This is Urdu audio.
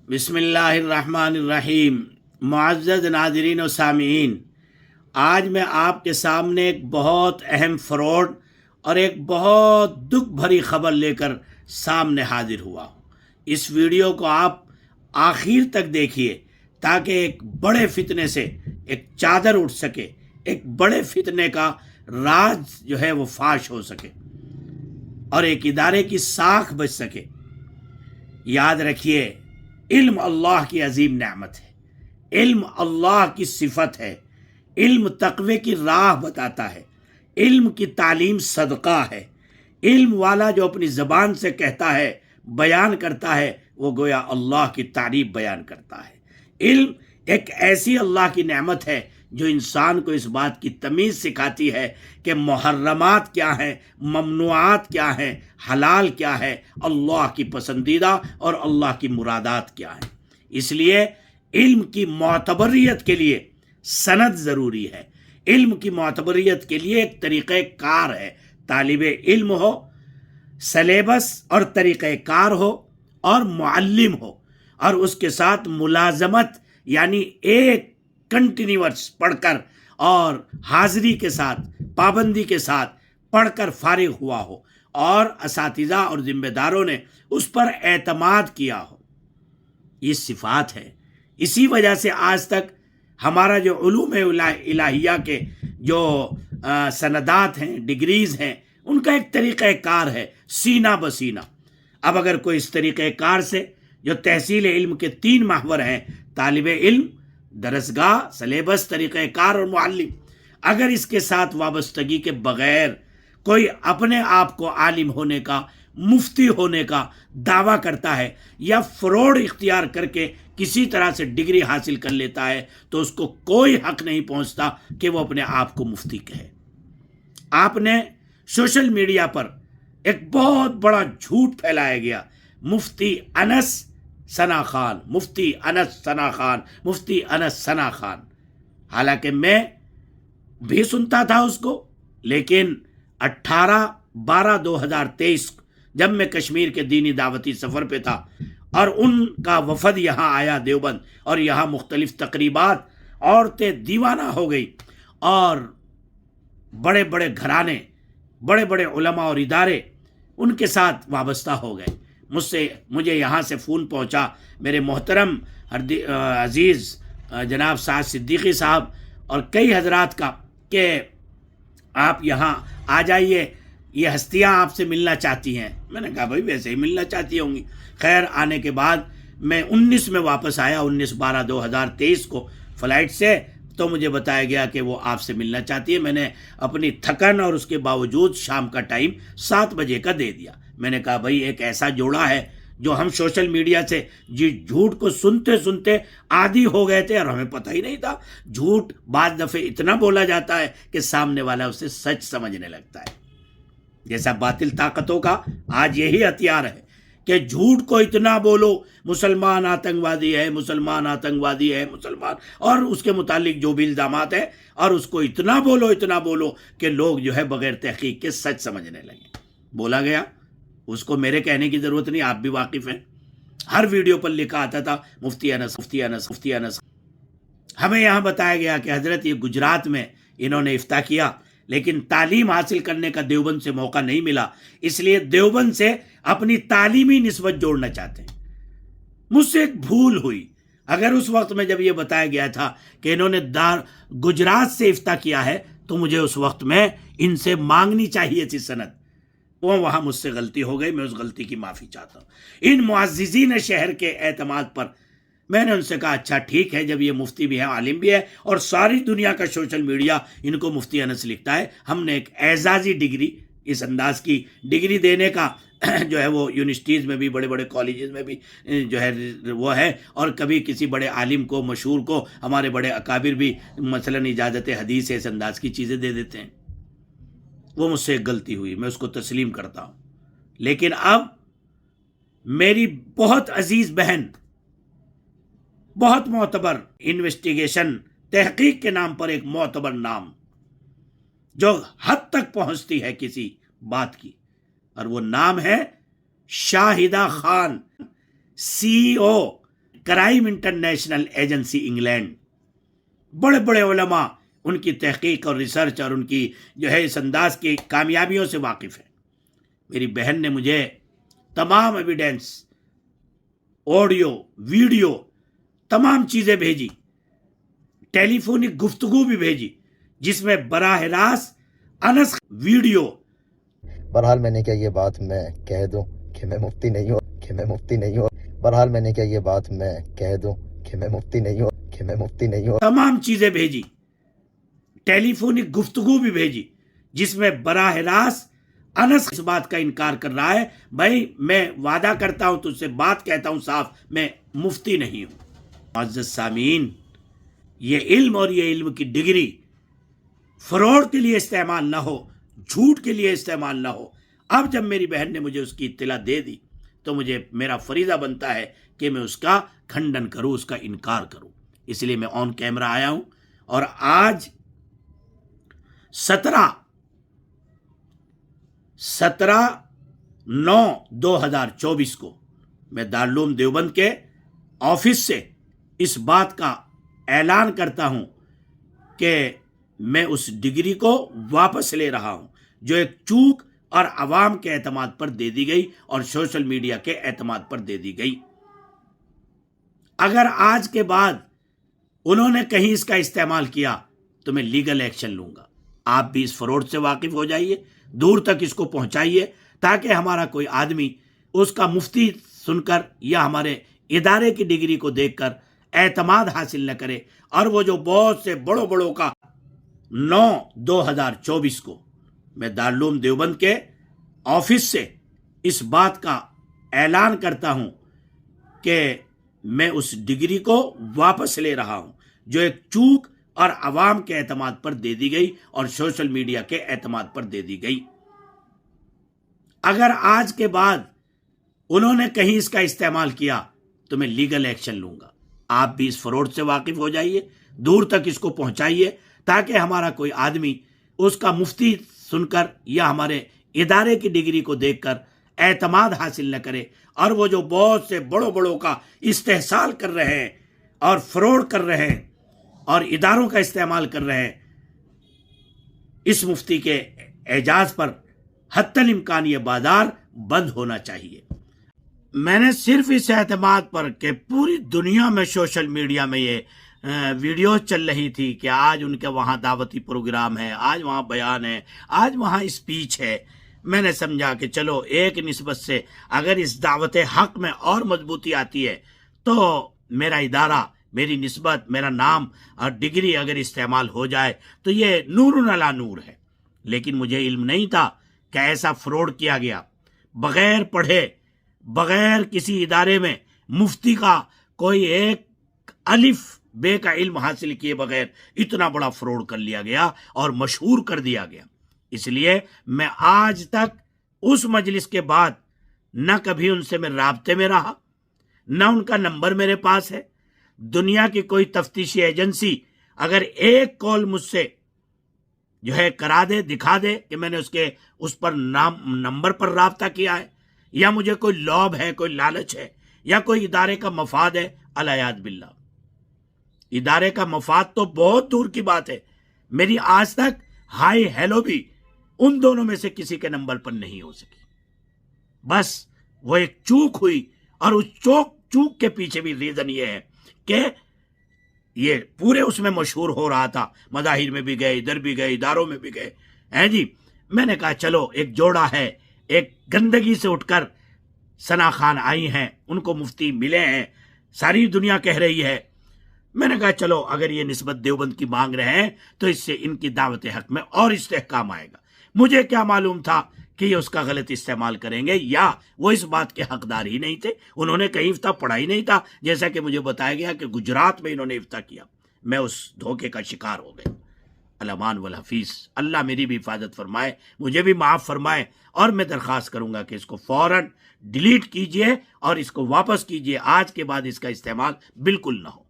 بسم اللہ الرحمن الرحیم۔ معزز ناظرین و سامعین، آج میں آپ کے سامنے ایک بہت اہم فراڈ اور ایک بہت دکھ بھری خبر لے کر سامنے حاضر ہوا ہوں۔ اس ویڈیو کو آپ آخر تک دیکھیے تاکہ ایک بڑے فتنے سے ایک چادر اٹھ سکے، ایک بڑے فتنے کا راز جو ہے وہ فاش ہو سکے اور ایک ادارے کی ساکھ بچ سکے۔ یاد رکھیے، علم اللہ کی عظیم نعمت ہے، علم اللہ کی صفت ہے، علم تقوی کی راہ بتاتا ہے، علم کی تعلیم صدقہ ہے۔ علم والا جو اپنی زبان سے کہتا ہے، بیان کرتا ہے، وہ گویا اللہ کی تعریف بیان کرتا ہے۔ علم ایک ایسی اللہ کی نعمت ہے جو انسان کو اس بات کی تمیز سکھاتی ہے کہ محرمات کیا ہیں، ممنوعات کیا ہیں، حلال کیا ہے، اللہ کی پسندیدہ اور اللہ کی مرادات کیا ہیں۔ اس لیے علم کی معتبریت کے لیے سند ضروری ہے، علم کی معتبریت کے لیے ایک طریقہ کار ہے۔ طالب علم ہو، سلیبس اور طریقہ کار ہو اور معلم ہو، اور اس کے ساتھ ملازمت یعنی ایک کنٹینیوس پڑھ کر اور حاضری کے ساتھ، پابندی کے ساتھ پڑھ کر فارغ ہوا ہو اور اساتذہ اور ذمہ داروں نے اس پر اعتماد کیا ہو۔ یہ صفات ہے۔ اسی وجہ سے آج تک ہمارا جو علوم الہیہ کے جو سندات ہیں، ڈگریز ہیں، ان کا ایک طریقہ کار ہے، سینہ بسینہ۔ اب اگر کوئی اس طریقہ کار سے جو تحصیل علم کے 3 محور ہیں، طالب علم، درسگاہ، سلیبس، طریقہ کار اور معلم، اگر اس کے ساتھ وابستگی کے بغیر کوئی اپنے آپ کو عالم ہونے کا، مفتی ہونے کا دعویٰ کرتا ہے یا فراڈ اختیار کر کے کسی طرح سے ڈگری حاصل کر لیتا ہے، تو اس کو کوئی حق نہیں پہنچتا کہ وہ اپنے آپ کو مفتی کہے۔ آپ نے سوشل میڈیا پر ایک بہت بڑا جھوٹ پھیلایا گیا، مفتی انس ثنا خان، مفتی انس ثنا خان، مفتی انس ثنا خان۔ حالانکہ میں بھی سنتا تھا اس کو، لیکن 18/12/2023 جب میں کشمیر کے دینی دعوتی سفر پہ تھا اور ان کا وفد یہاں آیا دیوبند، اور یہاں مختلف تقریبات، عورتیں دیوانہ ہو گئی اور بڑے بڑے گھرانے، بڑے بڑے علماء اور ادارے ان کے ساتھ وابستہ ہو گئے۔ مجھے یہاں سے فون پہنچا میرے محترم عزیز جناب سعد صدیقی صاحب اور کئی حضرات کا کہ آپ یہاں آ جائیے، یہ ہستیاں آپ سے ملنا چاہتی ہیں۔ میں نے کہا بھائی ویسے ہی ملنا چاہتی ہوں گی۔ خیر، آنے کے بعد میں 19 میں واپس آیا، 19/12/2023 کو فلائٹ سے، تو مجھے بتایا گیا کہ وہ آپ سے ملنا چاہتی ہے۔ میں نے اپنی تھکن اور اس کے باوجود شام کا ٹائم 7 بجے کا دے دیا۔ میں نے کہا بھائی ایک ایسا جوڑا ہے جو ہم سوشل میڈیا سے جھوٹ کو سنتے سنتے عادی ہو گئے تھے اور ہمیں پتہ ہی نہیں تھا۔ جھوٹ بعض دفعے اتنا بولا جاتا ہے کہ سامنے والا اسے سچ سمجھنے لگتا ہے۔ جیسا باطل طاقتوں کا آج یہی ہتھیار ہے کہ جھوٹ کو اتنا بولو، مسلمان آتنکوادی ہے، مسلمان آتنکوادی ہے، مسلمان، اور اس کے متعلق جو بھی الزامات ہیں، اور اس کو اتنا بولو کہ لوگ جو ہے بغیر تحقیق کے سچ سمجھنے لگے۔ بولا گیا، اس کو میرے کہنے کی ضرورت نہیں، آپ بھی واقف ہیں۔ ہر ویڈیو پر لکھا آتا تھا مفتی انس، مفتی انس، مفتی انس۔ ہمیں یہاں بتایا گیا کہ حضرت یہ گجرات میں انہوں نے افتاء کیا، لیکن تعلیم حاصل کرنے کا دیوبند سے موقع نہیں ملا، اس لیے دیوبند سے اپنی تعلیمی نسبت جوڑنا چاہتے ہیں۔ مجھ سے ایک بھول ہوئی۔ اگر اس وقت میں جب یہ بتایا گیا تھا کہ انہوں نے گجرات سے افتاء کیا ہے، تو مجھے اس وقت میں ان سے مانگنی چاہیے تھی سند۔ وہاں مجھ سے غلطی ہو گئی، میں اس غلطی کی معافی چاہتا ہوں۔ ان معززین شہر کے اعتماد پر میں نے ان سے کہا اچھا ٹھیک ہے، جب یہ مفتی بھی ہے، عالم بھی ہے، اور ساری دنیا کا سوشل میڈیا ان کو مفتی انس لکھتا ہے، ہم نے ایک اعزازی ڈگری، اس انداز کی ڈگری دینے کا جو ہے وہ یونیورسٹیز میں بھی، بڑے بڑے کالجز میں بھی جو ہے وہ ہے، اور کبھی کسی بڑے عالم کو، مشہور کو، ہمارے بڑے اکابر بھی مثلا اجازت حدیث اس انداز کی چیزیں دے دیتے ہیں۔ وہ مجھ سے ایک غلطی ہوئی، میں اس کو تسلیم کرتا ہوں۔ لیکن اب میری بہت عزیز بہن، بہت معتبر انویسٹیگیشن، تحقیق کے نام پر ایک معتبر نام جو حد تک پہنچتی ہے کسی بات کی، اور وہ نام ہے Shahida Khan, CEO crime international agency England, بڑے بڑے علماء ان کی تحقیق اور ریسرچ اور ان کی جو ہے اس انداز کی کامیابیوں سے واقف ہے۔ میری بہن نے مجھے تمام ایویڈنس، آڈیو، ویڈیو، تمام چیزیں بھیجی، ٹیلی فونک گفتگو بھی بھیجی، جس میں براہ راست انس ویڈیو۔ بہرحال میں نے کیا یہ بات میں کہہ دوں کہ میں مفتی نہیں ہوں، بہرحال میں نے کیا یہ بات میں کہہ دوں کہ میں مفتی نہیں ہوں، تمام چیزیں بھیجی، ٹیلی فونک گفتگو بھی بھیجی، جس میں براہ راست انس اس بات کا انکار کر رہا ہے، بھائی میں وعدہ کرتا ہوں، تجھ سے بات کہتا ہوں صاف، میں مفتی نہیں ہوں۔ معزز سامعین، یہ علم اور یہ علم کی ڈگری فراڈ کے لیے استعمال نہ ہو، جھوٹ کے لیے استعمال نہ ہو۔ اب جب میری بہن نے مجھے اس کی اطلاع دے دی تو مجھے میرا فریضہ بنتا ہے کہ میں اس کا کھنڈن کروں، اس کا انکار کروں۔ اس لیے میں آن کیمرہ آیا ہوں، اور آج 17/9/2024 کو میں دارالعلوم دیوبند کے آفس سے اس بات کا اعلان کرتا ہوں کہ میں اس ڈگری کو واپس لے رہا ہوں، جو ایک چوک اور عوام کے اعتماد پر دے دی گئی اور سوشل میڈیا کے اعتماد پر دے دی گئی۔ اگر آج کے بعد انہوں نے کہیں اس کا استعمال کیا تو میں لیگل ایکشن لوں گا۔ آپ بھی اس فراڈ سے واقف ہو جائیے، دور تک اس کو پہنچائیے، تاکہ ہمارا کوئی آدمی اس کا مفتی سن کر یا ہمارے ادارے کی ڈگری کو دیکھ کر اعتماد حاصل نہ کرے، اور وہ جو بہت سے بڑوں کا 9/2024 کو میں دارالعلوم دیوبند کے آفس سے اس بات کا اعلان کرتا ہوں کہ میں اس ڈگری کو واپس لے رہا ہوں، جو ایک چوک اور عوام کے اعتماد پر دے دی گئی اور سوشل میڈیا کے اعتماد پر دے دی گئی۔ اگر آج کے بعد انہوں نے کہیں اس کا استعمال کیا تو میں لیگل ایکشن لوں گا۔ آپ بھی اس فراڈ سے واقف ہو جائیے، دور تک اس کو پہنچائیے، تاکہ ہمارا کوئی آدمی اس کا مفتی سن کر یا ہمارے ادارے کی ڈگری کو دیکھ کر اعتماد حاصل نہ کرے، اور وہ جو بہت سے بڑوں کا استحصال کر رہے ہیں اور فراڈ کر رہے ہیں اور اداروں کا استعمال کر رہے ہیں، اس مفتی کے اعجاز پر حتی الامکان یہ بازار بند ہونا چاہیے۔ میں نے صرف اس اعتماد پر کہ پوری دنیا میں سوشل میڈیا میں یہ ویڈیوز چل رہی تھی کہ آج ان کے وہاں دعوتی پروگرام ہے، آج وہاں بیان ہے، آج وہاں اسپیچ ہے، میں نے سمجھا کہ چلو ایک نسبت سے اگر اس دعوت حق میں اور مضبوطی آتی ہے تو میرا ادارہ، میری نسبت، میرا نام اور ڈگری اگر استعمال ہو جائے تو یہ نور علی نور ہے۔ لیکن مجھے علم نہیں تھا کہ ایسا فراڈ کیا گیا، بغیر پڑھے، بغیر کسی ادارے میں مفتی کا کوئی ایک الف بے کا علم حاصل کیے بغیر اتنا بڑا فراڈ کر لیا گیا اور مشہور کر دیا گیا۔ اس لیے میں آج تک اس مجلس کے بعد نہ کبھی ان سے میں رابطے میں رہا، نہ ان کا نمبر میرے پاس ہے۔ دنیا کی کوئی تفتیشی ایجنسی اگر ایک کال مجھ سے جو ہے کرا دے، دکھا دے کہ میں نے اس پر نمبر پر رابطہ کیا ہے، یا مجھے کوئی لوبھ ہے، کوئی لالچ ہے، یا کوئی ادارے کا مفاد ہے، الیاذ باللہ، ادارے کا مفاد تو بہت دور کی بات ہے، میری آج تک ہائی ہیلو بھی ان دونوں میں سے کسی کے نمبر پر نہیں ہو سکی۔ بس وہ ایک چوک ہوئی، اور اس چوک کے پیچھے بھی ریزن یہ ہے کہ یہ پورے اس میں مشہور ہو رہا تھا، مظاہر میں بھی گئے، ادھر بھی گئے، اداروں میں بھی گئے ہیں جی۔ میں نے کہا چلو ایک جوڑا ہے، ایک گندگی سے اٹھ کر ثنا خان آئی ہیں، ان کو مفتی ملے ہیں، ساری دنیا کہہ رہی ہے۔ میں نے کہا چلو اگر یہ نسبت دیوبند کی مانگ رہے ہیں تو اس سے ان کی دعوت حق میں اور استحکام آئے گا۔ مجھے کیا معلوم تھا کہ یہ اس کا غلط استعمال کریں گے، یا وہ اس بات کے حقدار ہی نہیں تھے، انہوں نے کہیں افتاء پڑھا ہی نہیں تھا، جیسا کہ مجھے بتایا گیا کہ گجرات میں انہوں نے افتاء کیا۔ میں اس دھوکے کا شکار ہو گیا۔ الامان والحفیظ، اللہ میری بھی حفاظت فرمائے، مجھے بھی معاف فرمائے، اور میں درخواست کروں گا کہ اس کو فوراً ڈیلیٹ کیجئے اور اس کو واپس کیجئے، آج کے بعد اس کا استعمال بالکل نہ ہو۔